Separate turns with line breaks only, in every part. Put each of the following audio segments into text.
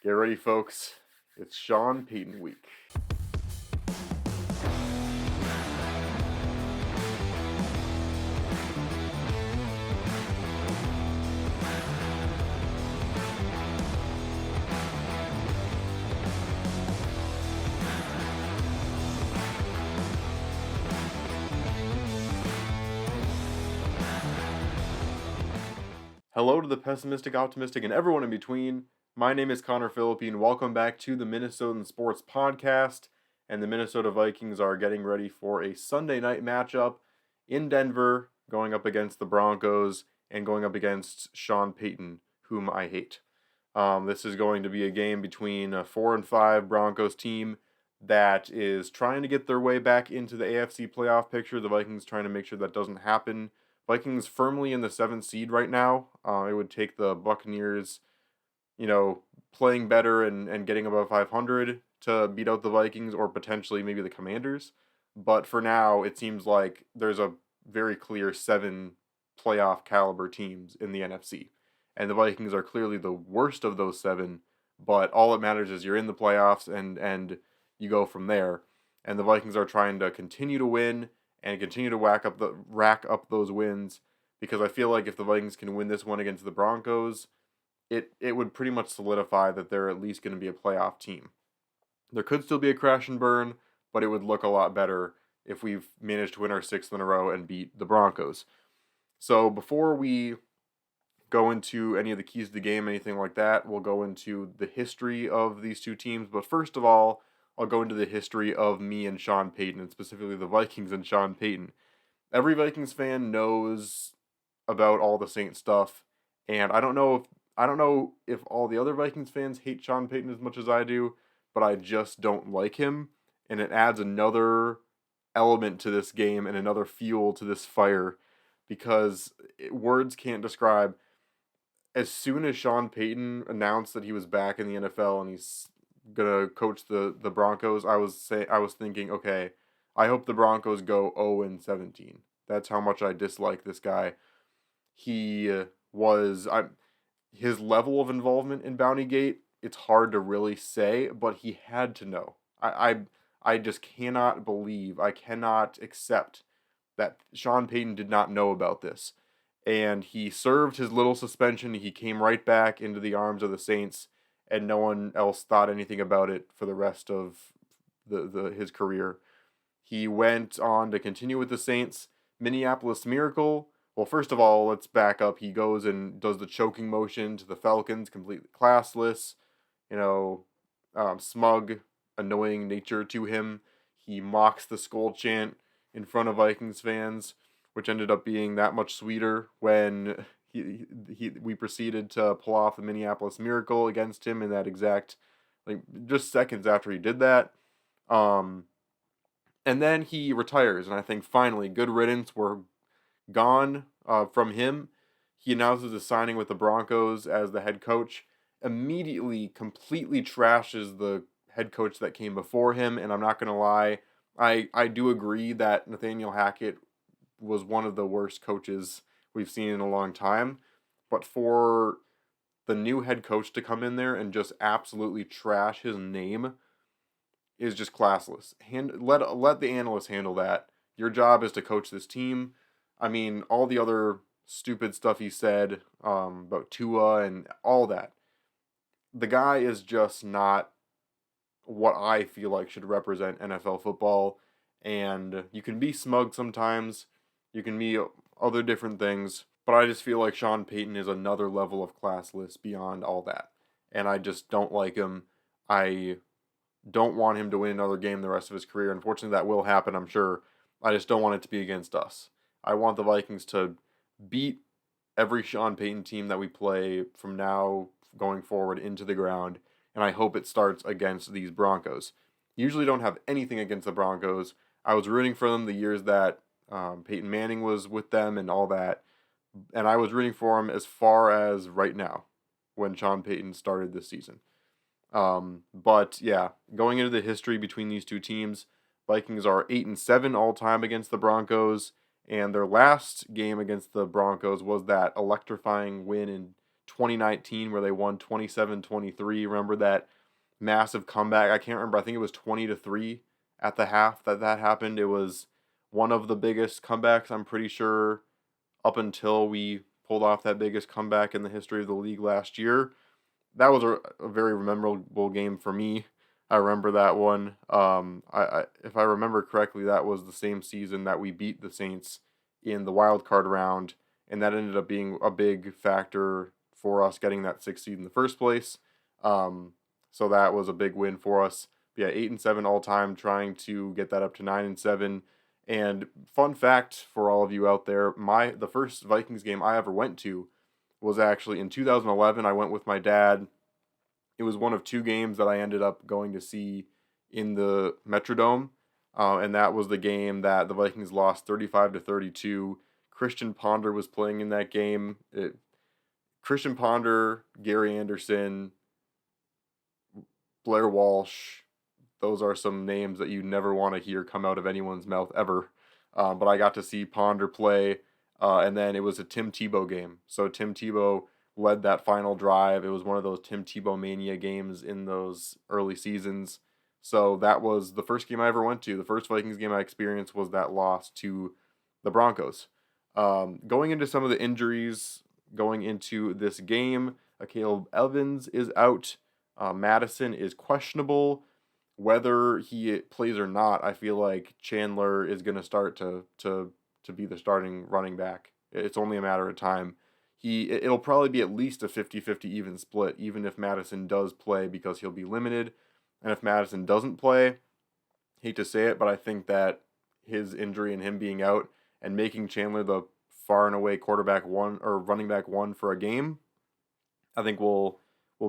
Get ready, folks. It's Sean Payton week. Hello to the pessimistic, optimistic, and everyone in between. My name is Connor Philippe, and welcome back to the Minnesotan Sports Podcast. And the Minnesota Vikings are getting ready for a Sunday night matchup in Denver, going up against the Broncos and going up against Sean Payton, whom I hate. This is going to be a game between a 4-5 Broncos team that is trying to get their way back into the AFC playoff picture. The Vikings trying to make sure that doesn't happen. Vikings firmly in the 7th seed right now. It would take the Buccaneers, playing better and getting above 500 to beat out the Vikings or potentially maybe the Commanders. But for now, it seems like there's a very clear 7 playoff caliber teams in the NFC. And the Vikings are clearly the worst of those 7, but all that matters is you're in the playoffs and you go from there. And the Vikings are trying to continue to win and continue to rack up those wins, because I feel like if the Vikings can win this one against the Broncos, it would pretty much solidify that they're at least going to be a playoff team. There could still be a crash and burn, but it would look a lot better if we've managed to win our 6th in a row and beat the Broncos. So before we go into any of the keys to the game, anything like that, we'll go into the history of these two teams. But first of all, I'll go into the history of me and Sean Payton, and specifically the Vikings and Sean Payton. Every Vikings fan knows about all the Saints stuff, and I don't know if all the other Vikings fans hate Sean Payton as much as I do, but I just don't like him, and it adds another element to this game and another fuel to this fire, because words can't describe. As soon as Sean Payton announced that he was back in the NFL and he's gonna coach the Broncos, I was thinking, okay, I hope the Broncos go 0-17. That's how much I dislike this guy. His level of involvement in Bountygate, it's hard to really say, but he had to know. I just cannot believe, I cannot accept that Sean Payton did not know about this. And he served his little suspension. He came right back into the arms of the Saints, and no one else thought anything about it for the rest of his career. He went on to continue with the Saints. Minneapolis Miracle. Well, first of all, let's back up. He goes and does the choking motion to the Falcons, completely classless, smug, annoying nature to him. He mocks the skull chant in front of Vikings fans, which ended up being that much sweeter when we proceeded to pull off the Minneapolis Miracle against him in that exact, just seconds after he did that. And then he retires, and I think finally, good riddance. We're gone from him. He announces his signing with the Broncos as the head coach. Immediately, completely trashes the head coach that came before him, and I'm not going to lie, I do agree that Nathaniel Hackett was one of the worst coaches we've seen in a long time. But for the new head coach to come in there and just absolutely trash his name is just classless. Let the analysts handle that. Your job is to coach this team. I mean, all the other stupid stuff he said about Tua and all that. The guy is just not what I feel like should represent NFL football. And you can be smug sometimes. You can be other different things. But I just feel like Sean Payton is another level of classless beyond all that. And I just don't like him. I don't want him to win another game the rest of his career. Unfortunately, that will happen, I'm sure. I just don't want it to be against us. I want the Vikings to beat every Sean Payton team that we play from now going forward into the ground. And I hope it starts against these Broncos. Usually don't have anything against the Broncos. I was rooting for them the years that Peyton Manning was with them and all that. And I was rooting for him as far as right now when Sean Payton started this season. But yeah, going into the history between these two teams, Vikings are 8-7 all time against the Broncos, and their last game against the Broncos was that electrifying win in 2019 where they won 27-23. Remember that massive comeback? I can't remember. I think it was 20-3 at the half that happened. It was one of the biggest comebacks, I'm pretty sure, up until we pulled off that biggest comeback in the history of the league last year. That was a very memorable game for me. I remember that one. If I remember correctly, that was the same season that we beat the Saints in the wild card round, and that ended up being a big factor for us getting that 6th seed in the first place. So that was a big win for us. But yeah, 8-7 all time, trying to get that up to 9-7. And fun fact for all of you out there, the first Vikings game I ever went to was actually in 2011. I went with my dad. It was one of 2 games that I ended up going to see in the Metrodome, and that was the game that the Vikings lost 35-32. Christian Ponder was playing in that game. Christian Ponder, Gary Anderson, Blair Walsh, those are some names that you never want to hear come out of anyone's mouth ever. But I got to see Ponder play, and then it was a Tim Tebow game. So Tim Tebow led that final drive. It was one of those Tim Tebow mania games in those early seasons. So that was the first game I ever went to. The first Vikings game I experienced was that loss to the Broncos. Going into some of the injuries going into this game, Caleb Evans is out. Madison is questionable. Whether he plays or not, I feel like Chandler is going to start to be the starting running back. It's only a matter of time. It'll probably be at least a 50-50 even split, even if Madison does play, because he'll be limited. And if Madison doesn't play, hate to say it, but I think that his injury and him being out and making Chandler the far and away quarterback one or running back one for a game, I think will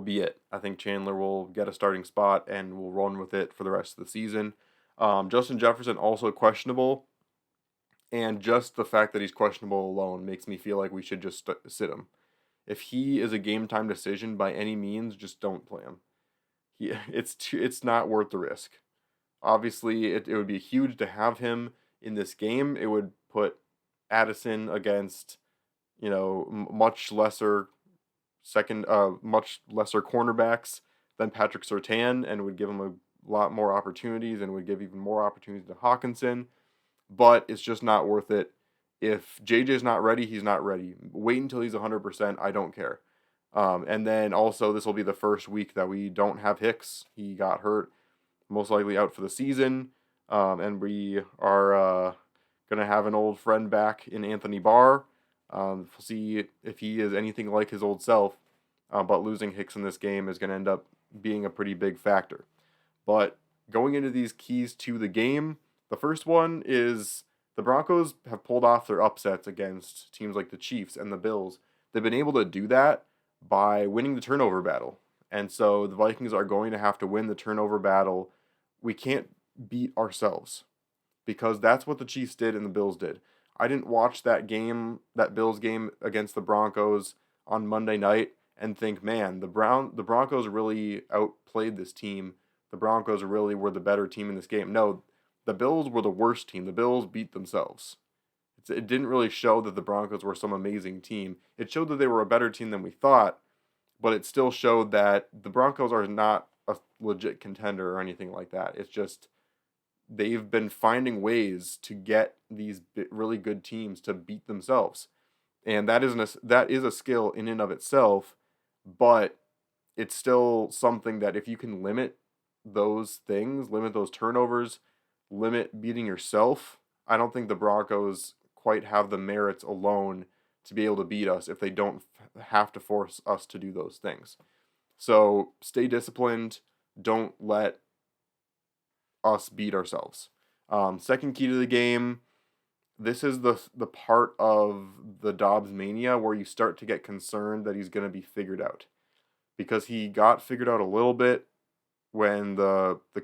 be it. I think Chandler will get a starting spot and will run with it for the rest of the season. Justin Jefferson also questionable, and just the fact that he's questionable alone makes me feel like we should just sit him. If he is a game time decision by any means, just don't play him. It's not worth the risk. Obviously, it would be huge to have him in this game. It would put Addison against, much lesser cornerbacks than Patrick Surtain, and would give him a lot more opportunities and would give even more opportunities to Hawkinson. But it's just not worth it. If JJ's not ready, he's not ready. Wait until he's 100%. I don't care. And then also, this will be the first week that we don't have Hicks. He got hurt, most likely out for the season. And we are going to have an old friend back in Anthony Barr. We'll see if he is anything like his old self. But losing Hicks in this game is going to end up being a pretty big factor. But going into these keys to the game, the first one is the Broncos have pulled off their upsets against teams like the Chiefs and the Bills. They've been able to do that by winning the turnover battle. And so the Vikings are going to have to win the turnover battle. We can't beat ourselves, because that's what the Chiefs did and the Bills did. I didn't watch that Bills game against the Broncos on Monday night and think, man, the Broncos really outplayed this team. The Broncos really were the better team in this game. No, the Bills were the worst team. The Bills beat themselves. It didn't really show that the Broncos were some amazing team. It showed that they were a better team than we thought, but it still showed that the Broncos are not a legit contender or anything like that. It's just they've been finding ways to get these really good teams to beat themselves. And that is a skill in and of itself, but it's still something that if you can limit those things, limit those turnovers, limit beating yourself, I don't think the Broncos quite have the merits alone to be able to beat us if they don't have to force us to do those things. So stay disciplined. Don't let us beat ourselves. Second key to the game, this is the part of the Dobbs mania where you start to get concerned that he's going to be figured out, because he got figured out a little bit when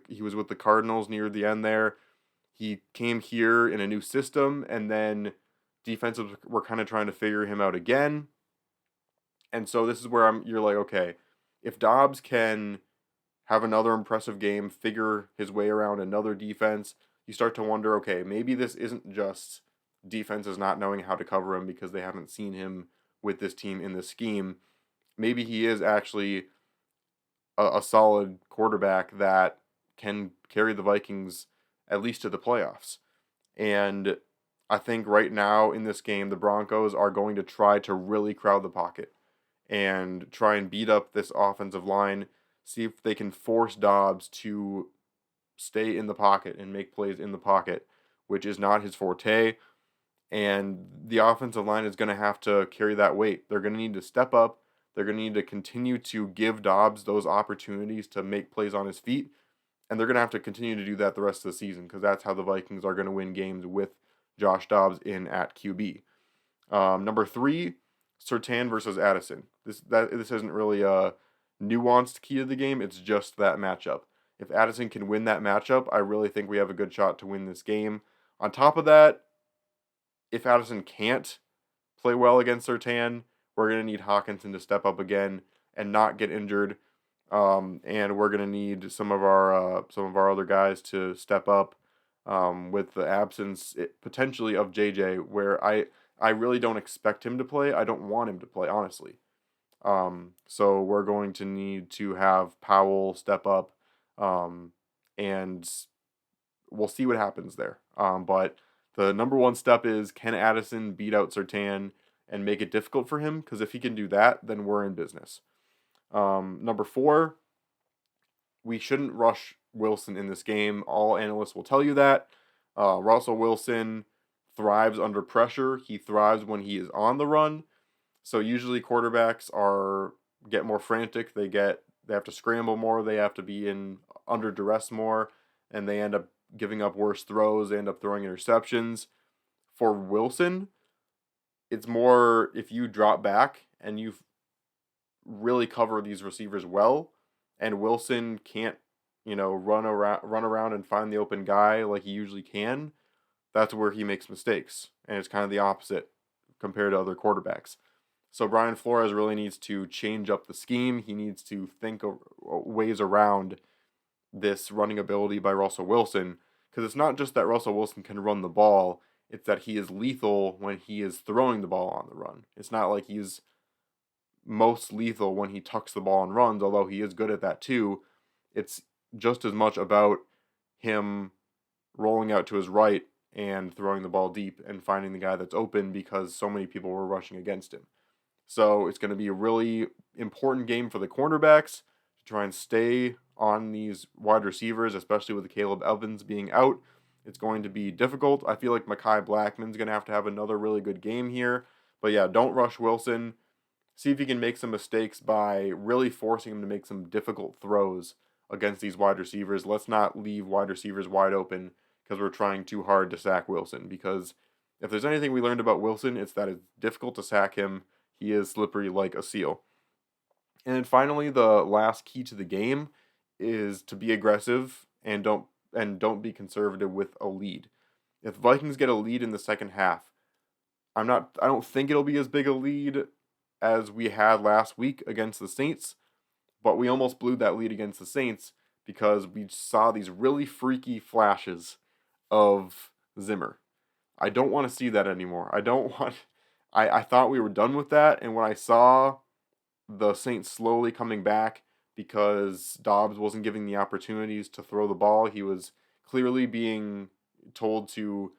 he was with the Cardinals near the end there. He came here in a new system, and then defenses were kind of trying to figure him out again. And so this is where you're like, okay, if Dobbs can have another impressive game, figure his way around another defense, you start to wonder, okay, maybe this isn't just defenses not knowing how to cover him because they haven't seen him with this team in this scheme. maybe he is actually a solid quarterback that can carry the Vikings at least to the playoffs. And I think right now in this game, the Broncos are going to try to really crowd the pocket and try and beat up this offensive line, see if they can force Dobbs to stay in the pocket and make plays in the pocket, which is not his forte. And the offensive line is going to have to carry that weight. They're going to need to step up. They're going to need to continue to give Dobbs those opportunities to make plays on his feet. And they're going to have to continue to do that the rest of the season because that's how the Vikings are going to win games with Josh Dobbs in at QB. Number 3, Surtain versus Addison. This isn't really a nuanced key to the game. It's just that matchup. If Addison can win that matchup, I really think we have a good shot to win this game. On top of that, if Addison can't play well against Surtain, we're going to need Hawkinson to step up again and not get injured. And we're going to need some of our other guys to step up with the absence potentially of JJ, where I really don't expect him to play. I don't want him to play, honestly. So we're going to need to have Powell step up, and we'll see what happens there. But the number one step is, can Addison beat out Surtain and make it difficult for him? Because if he can do that, then we're in business. Number 4, we shouldn't rush Wilson in this game. All analysts will tell you that. Russell Wilson thrives under pressure. He thrives when he is on the run. So usually quarterbacks get more frantic. They have to scramble more. They have to be under duress more, and they end up giving up worse throws. They end up throwing interceptions. For Wilson, it's more if you drop back and you really cover these receivers well, and Wilson can't, run around and find the open guy like he usually can, that's where he makes mistakes. And it's kind of the opposite compared to other quarterbacks. So Brian Flores really needs to change up the scheme. He needs to think of ways around this running ability by Russell Wilson, because it's not just that Russell Wilson can run the ball, it's that he is lethal when he is throwing the ball on the run. It's not like he's most lethal when he tucks the ball and runs, although he is good at that too. It's just as much about him rolling out to his right and throwing the ball deep and finding the guy that's open because so many people were rushing against him. So it's going to be a really important game for the cornerbacks to try and stay on these wide receivers, especially with Caleb Evans being out. It's going to be difficult. I feel like Mekhi Blackman's going to have another really good game here. But yeah, don't rush Wilson. See if you can make some mistakes by really forcing him to make some difficult throws against these wide receivers. Let's not leave wide receivers wide open because we're trying too hard to sack Wilson. Because if there's anything we learned about Wilson, it's that it's difficult to sack him. He is slippery like a seal. And then finally, the last key to the game is to be aggressive and don't be conservative with a lead. If the Vikings get a lead in the second half, I don't think it'll be as big a lead as we had last week against the Saints, but we almost blew that lead against the Saints because we saw these really freaky flashes of Zimmer. I don't want to see that anymore. I thought we were done with that, and when I saw the Saints slowly coming back because Dobbs wasn't giving the opportunities to throw the ball, he was clearly being told to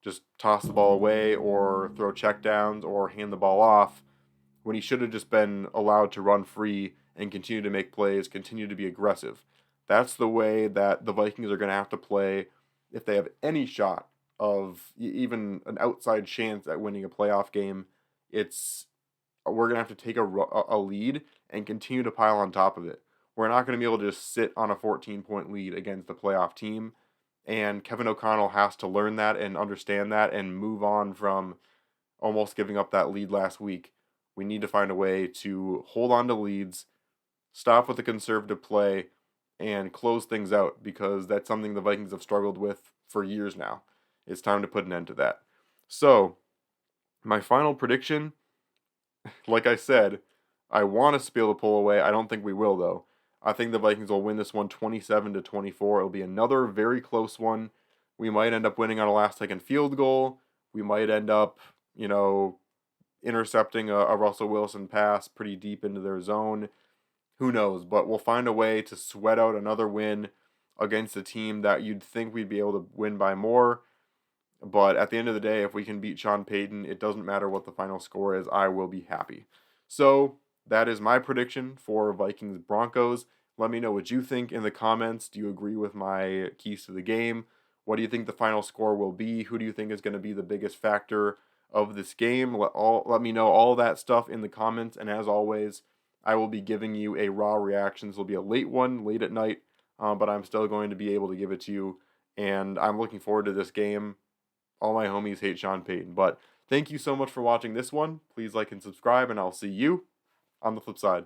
just toss the ball away or throw checkdowns or hand the ball off, when he should have just been allowed to run free and continue to make plays, continue to be aggressive. That's the way that the Vikings are going to have to play if they have any shot of even an outside chance at winning a playoff game. We're going to have to take a lead and continue to pile on top of it. We're not going to be able to just sit on a 14-point lead against a playoff team. And Kevin O'Connell has to learn that and understand that and move on from almost giving up that lead last week. We need to find a way to hold on to leads, stop with the conservative play, and close things out, because that's something the Vikings have struggled with for years now. It's time to put an end to that. So, my final prediction, like I said, I want us to be able to pull away. I don't think we will, though. I think the Vikings will win this one 27-24. It'll be another very close one. We might end up winning on a last-second field goal. We might end up, intercepting a Russell Wilson pass pretty deep into their zone. Who knows? But we'll find a way to sweat out another win against a team that you'd think we'd be able to win by more. But at the end of the day, if we can beat Sean Payton, it doesn't matter what the final score is. I will be happy. So that is my prediction for Vikings Broncos. Let me know what you think in the comments. Do you agree with my keys to the game? What do you think the final score will be? Who do you think is going to be the biggest factor of this game? Let me know all that stuff in the comments. And as always, I will be giving you a raw reaction. This will be a late one, late at night, but I'm still going to be able to give it to you. And I'm looking forward to this game. All my homies hate Sean Payton. But thank you so much for watching this one. Please like and subscribe, and I'll see you on the flip side.